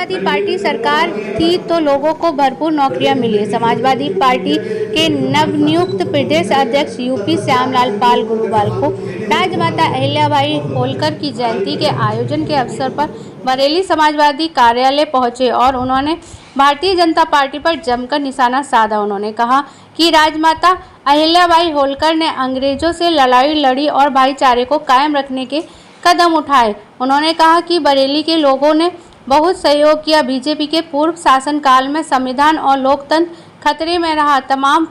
Samajwadi party सरकार थी तो लोगों को भरपूर नौकरियां मिली। समाजवादी पार्टी के नवनियुक्त प्रदेश अध्यक्ष यूपी श्यामलाल पाल गुरुवार को राजमाता अहिल्याबाई होलकर की जयंती के आयोजन के अवसर पर बरेली समाजवादी कार्यालय पहुंचे और उन्होंने भारतीय जनता पार्टी पर जमकर निशाना साधा। उन्होंने कहा कि राजमाता अहिल्याबाई होलकर ने अंग्रेजों से लड़ाई लड़ी और भाईचारे को कायम रखने के कदम उठाए। उन्होंने कहा कि बरेली के लोगों ने बहुत सहयोग किया। बीजेपी के पूर्व शासनकाल में संविधान और लोकतंत्र खतरे में रहा। तमाम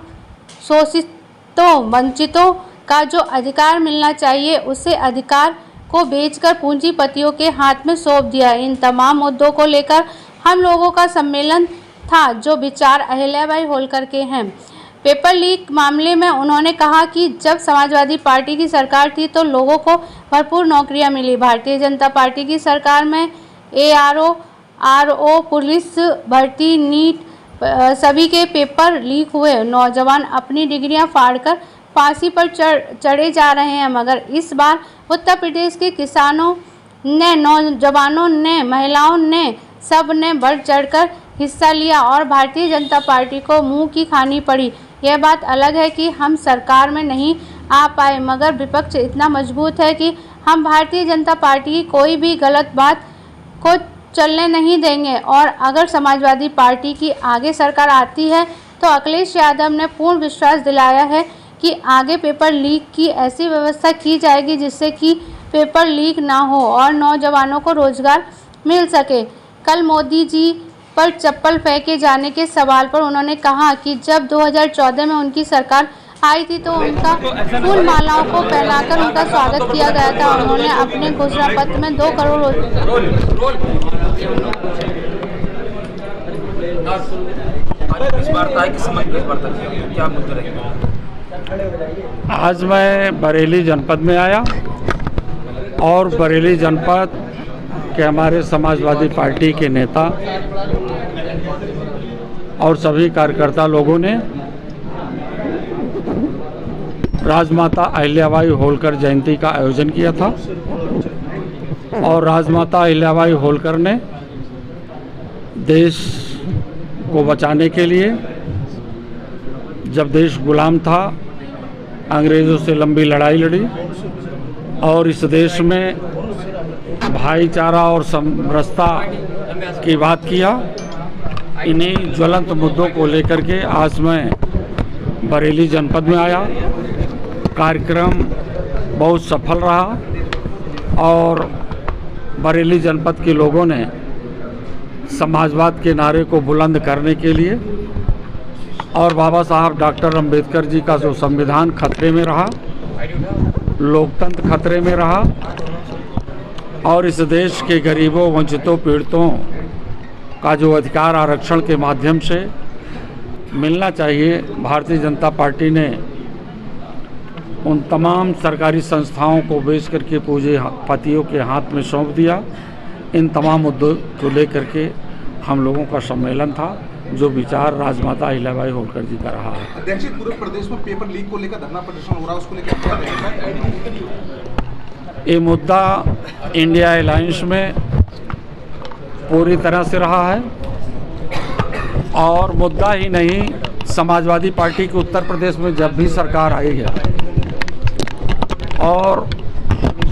शोषितों वंचितों का जो अधिकार मिलना चाहिए उसे अधिकार को बेचकर पूंजीपतियों के हाथ में सौंप दिया। इन तमाम मुद्दों को लेकर हम लोगों का सम्मेलन था जो विचार अहिल्याबाई होलकर के हैं। पेपर लीक मामले में उन्होंने कहा कि जब समाजवादी पार्टी की सरकार थी तो लोगों को भरपूर नौकरियां मिली। भारतीय जनता पार्टी की सरकार में ARO, RO, पुलिस भर्ती, नीट सभी के पेपर लीक हुए। नौजवान अपनी डिग्रियां फाड़कर फांसी पर चढ़े जा रहे हैं, मगर इस बार उत्तर प्रदेश के किसानों ने, नौजवानों ने, महिलाओं ने, सब ने बढ़ चढ़कर हिस्सा लिया और भारतीय जनता पार्टी को मुंह की खानी पड़ी। यह बात अलग है कि हम सरकार में नहीं आ पाए, मगर विपक्ष इतना मजबूत है कि हम भारतीय जनता पार्टी की कोई भी गलत बात को चलने नहीं देंगे। और अगर समाजवादी पार्टी की आगे सरकार आती है तो अखिलेश यादव ने पूर्ण विश्वास दिलाया है कि आगे पेपर लीक की ऐसी व्यवस्था की जाएगी जिससे कि पेपर लीक ना हो और नौजवानों को रोजगार मिल सके। कल मोदी जी पर चप्पल फेंके जाने के सवाल पर उन्होंने कहा कि जब 2014 में उनकी सरकार आई थी तो उनका फूल मालाओं को पहनाकर उनका स्वागत किया गया था। उन्होंने अपने घोषणा पत्र में 2 करोड़ आज मैं बरेली जनपद में आया और बरेली जनपद के हमारे समाजवादी पार्टी के नेता और सभी कार्यकर्ता लोगों ने राजमाता अहिल्याबाई होलकर जयंती का आयोजन किया था और राजमाता अहिल्याबाई होलकर ने देश को बचाने के लिए, जब देश गुलाम था, अंग्रेज़ों से लंबी लड़ाई लड़ी और इस देश में भाईचारा और समरसता की बात किया। इन्हीं ज्वलंत मुद्दों को लेकर के आज मैं बरेली जनपद में आया। कार्यक्रम बहुत सफल रहा और बरेली जनपद के लोगों ने समाजवाद के नारे को बुलंद करने के लिए और बाबा साहब डॉक्टर अंबेडकर जी का जो संविधान खतरे में रहा, लोकतंत्र खतरे में रहा और इस देश के गरीबों, वंचितों, पीड़ितों का जो अधिकार आरक्षण के माध्यम से मिलना चाहिए, भारतीय जनता पार्टी ने उन तमाम सरकारी संस्थाओं को बेच करके पूंजीपतियों के हाथ में सौंप दिया। इन तमाम मुद्दों को लेकर के हम लोगों का सम्मेलन था जो विचार राजमाता अहिल्याबाई होलकर जी का रहा है। अध्यक्ष, पूरे प्रदेश में पेपर लीक को लेकर धरना प्रदर्शन हो रहा है, उसको लेकर क्या रहेगा? ये मुद्दा इंडिया अलायंस में पूरी तरह से रहा है और मुद्दा ही नहीं, समाजवादी पार्टी की उत्तर प्रदेश में जब भी सरकार आई है और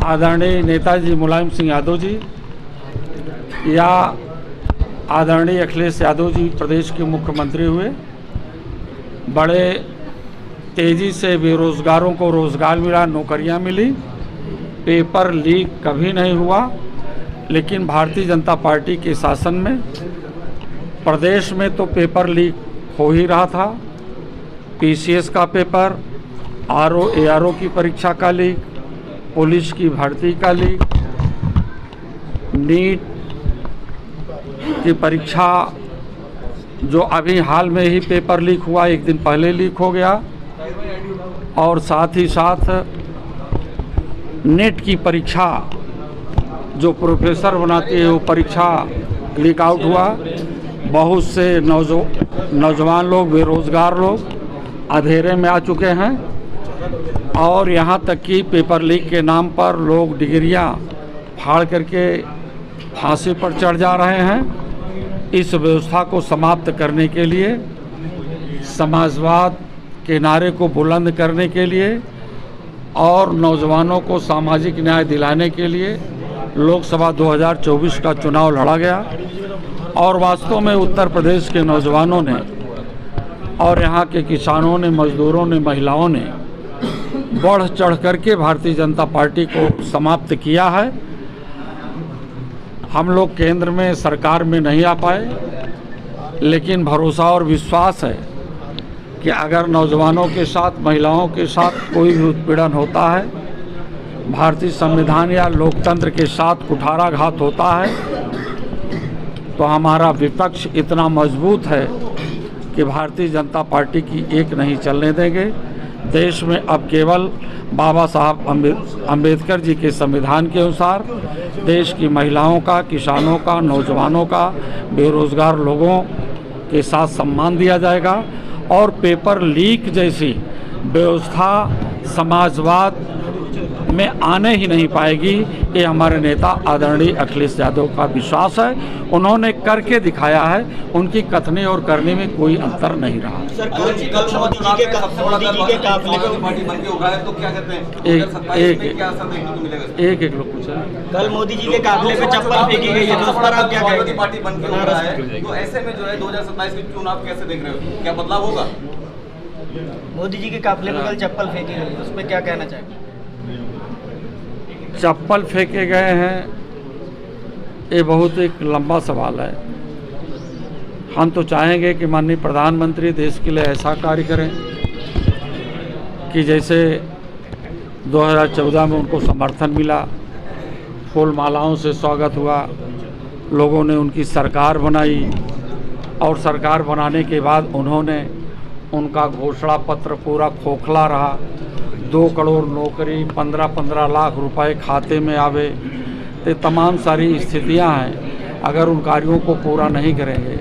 आदरणीय नेताजी मुलायम सिंह यादव जी या आदरणीय अखिलेश यादव जी प्रदेश के मुख्यमंत्री हुए, बड़े तेज़ी से बेरोज़गारों को रोज़गार मिला, नौकरियां मिली, पेपर लीक कभी नहीं हुआ। लेकिन भारतीय जनता पार्टी के शासन में प्रदेश में तो पेपर लीक हो ही रहा था। PCS का पेपर, RO, ARO की परीक्षा का लीक, पुलिस की भर्ती का लीक, नीट की परीक्षा जो अभी हाल में ही पेपर लीक हुआ, एक दिन पहले लीक हो गया और साथ ही साथ नेट की परीक्षा जो प्रोफेसर बनाती है वो परीक्षा लीक आउट हुआ। बहुत से नौजवान लोग, बेरोज़गार लोग अंधेरे में आ चुके हैं और यहाँ तक कि पेपर लीक के नाम पर लोग डिग्रियाँ फाड़ करके फांसी पर चढ़ जा रहे हैं। इस व्यवस्था को समाप्त करने के लिए, समाजवाद के नारे को बुलंद करने के लिए और नौजवानों को सामाजिक न्याय दिलाने के लिए लोकसभा 2024 का चुनाव लड़ा गया। और वास्तव में उत्तर प्रदेश के नौजवानों ने और यहाँ के किसानों ने, मजदूरों ने, महिलाओं ने बढ़ चढ़ करके भारतीय जनता पार्टी को समाप्त किया है। हम लोग केंद्र में सरकार में नहीं आ पाए, लेकिन भरोसा और विश्वास है कि अगर नौजवानों के साथ, महिलाओं के साथ कोई भी उत्पीड़न होता है, भारतीय संविधान या लोकतंत्र के साथ कुठाराघात होता है, तो हमारा विपक्ष इतना मजबूत है कि भारतीय जनता पार्टी की एक नहीं चलने देंगे। देश में अब केवल बाबा साहब अम्बेडकर जी के संविधान के अनुसार देश की महिलाओं का, किसानों का, नौजवानों का, बेरोजगार लोगों के साथ सम्मान दिया जाएगा। और पेपर लीक जैसी व्यवस्था समाजवाद में आने ही नहीं पाएगी, ये हमारे नेता आदरणीय अखिलेश यादव का विश्वास है। उन्होंने करके दिखाया है, उनकी कथनी और करने में कोई अंतर नहीं रहा। सर, कल मोदी जी के काफिले पे पार्टी बन के उभरा है, तो क्या कहते हैं? एक लोग पूछा। कल मोदी जी के काफिले पे चप्पल फेंकी गई है, तो उस पर आप क्या कहेंगे? पार्टी बन के उभरा है, तो ऐसे में जो है 2027 के चुनाव कैसे देख रहे हो? क्या बदलाव होगा? मोदी जी के काफिले पे कल चप्पल फेंकी गई है, उस पर क्या कहना चाहेंगे? चप्पल फेंके गए हैं, ये बहुत एक लंबा सवाल है। हम तो चाहेंगे कि माननीय प्रधानमंत्री देश के लिए ऐसा कार्य करें कि जैसे 2014 में उनको समर्थन मिला, फूल मालाओं से स्वागत हुआ, लोगों ने उनकी सरकार बनाई और सरकार बनाने के बाद उन्होंने उनका घोषणा पत्र पूरा खोखला रहा। 2 करोड़ नौकरी, 15-15 लाख रुपए खाते में आवे, तो तमाम सारी स्थितियां हैं। अगर उन कार्यों को पूरा नहीं करेंगे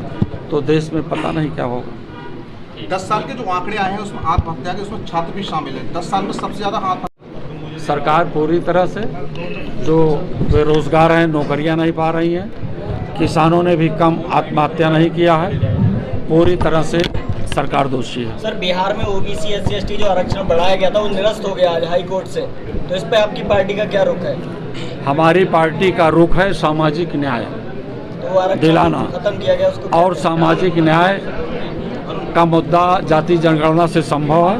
तो देश में पता नहीं क्या होगा। 10 साल के जो आंकड़े आए हैं उसमें आत्महत्या के, उसमें छात्र भी शामिल है। 10 साल में सबसे ज़्यादा आत्महत्या। सरकार पूरी तरह से, जो बेरोजगार हैं, नौकरियां नहीं पा रही हैं, किसानों ने भी कम आत्महत्या नहीं किया है, पूरी तरह से सरकार दोषी है। सर, बिहार में ओबीसी SC ST जो आरक्षण बढ़ाया गया था वो निरस्त हो गया आज हाई कोर्ट से, तो इस पे आपकी पार्टी का क्या रुख है? हमारी पार्टी का रुख है सामाजिक न्याय तो दिलाना, खत्म किया गया उसको। और सामाजिक न्याय का मुद्दा जाति जनगणना से संभव है।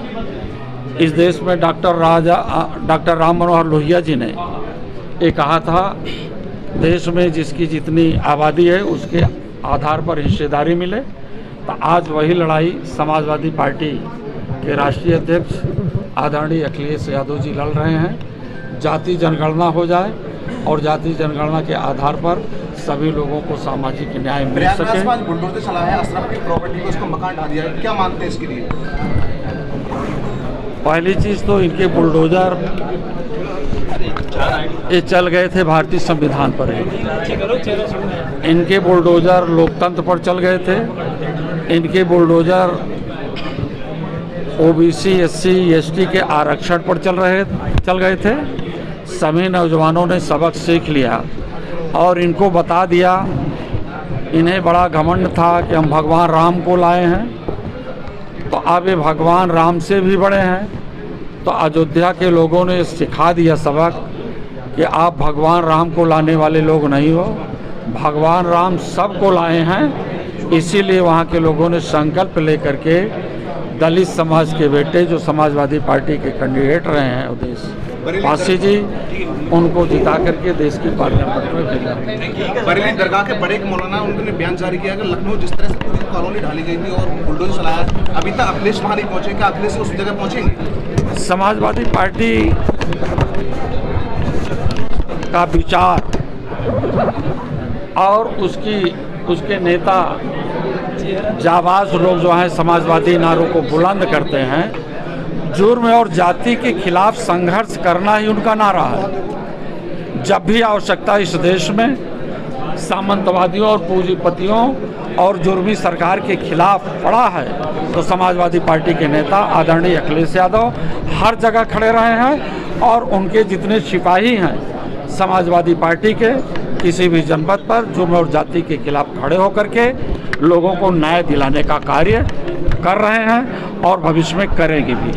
इस देश में डॉक्टर राम मनोहर लोहिया जी ने ये कहा था, देश में जिसकी जितनी आबादी है उसके आधार पर हिस्सेदारी मिले। तो आज वही लड़ाई समाजवादी पार्टी के राष्ट्रीय अध्यक्ष आदरणीय अखिलेश यादव जी लड़ रहे हैं। जाति जनगणना हो जाए और जाति जनगणना के आधार पर सभी लोगों को सामाजिक न्याय मिल सके। बुलडोजर चला है, अशरफ की प्रॉपर्टी को, उसको मकान ढा दिया है, क्या मानते हैं इसके लिए? पहली चीज़ तो इनके बुलडोजर ये चल गए थे भारतीय संविधान पर, इनके बुलडोजर लोकतंत्र पर चल गए थे, इनके बुलडोजर ओबीसी SC ST के आरक्षण पर चल गए थे। सभी नौजवानों ने सबक सीख लिया और इनको बता दिया, इन्हें बड़ा घमंड था कि हम भगवान राम को लाए हैं, तो अब ये भगवान राम से भी बड़े हैं। तो अयोध्या के लोगों ने सिखा दिया सबक कि आप भगवान राम को लाने वाले लोग नहीं हो, भगवान राम सबको लाए हैं। इसीलिए वहाँ के लोगों ने संकल्प लेकर के दलित समाज के बेटे जो समाजवादी पार्टी के कैंडिडेट रहे हैं उदेश पासी जी, उनको जिता करके देश की पार्लियामेंट में भेजा। बरेली दरगाह के बड़े मौलाना उन्होंने बयान जारी किया कि लखनऊ जिस तरह से पूरी कॉलोनी ढाली गई थी और बुलडोजर चलाया, अभी तक अखिलेश वहाँ नहीं पहुँचे, क्या अखिलेश उस जगह पहुँचेंगे? समाजवादी पार्टी का विचार और उसके नेता जाबाज लोग जो हैं समाजवादी नारों को बुलंद करते हैं। जुर्म और जाति के खिलाफ संघर्ष करना ही उनका नारा है। जब भी आवश्यकता इस देश में सामंतवादियों और पूंजीपतियों और जुर्मी सरकार के खिलाफ पड़ा है, तो समाजवादी पार्टी के नेता आदरणीय अखिलेश यादव हर जगह खड़े रहे हैं और उनके जितने सिपाही हैं समाजवादी पार्टी के किसी भी जनपद पर जुर्म और जाति के खिलाफ खड़े होकर के लोगों को न्याय दिलाने का कार्य कर रहे हैं और भविष्य में करेंगे भी।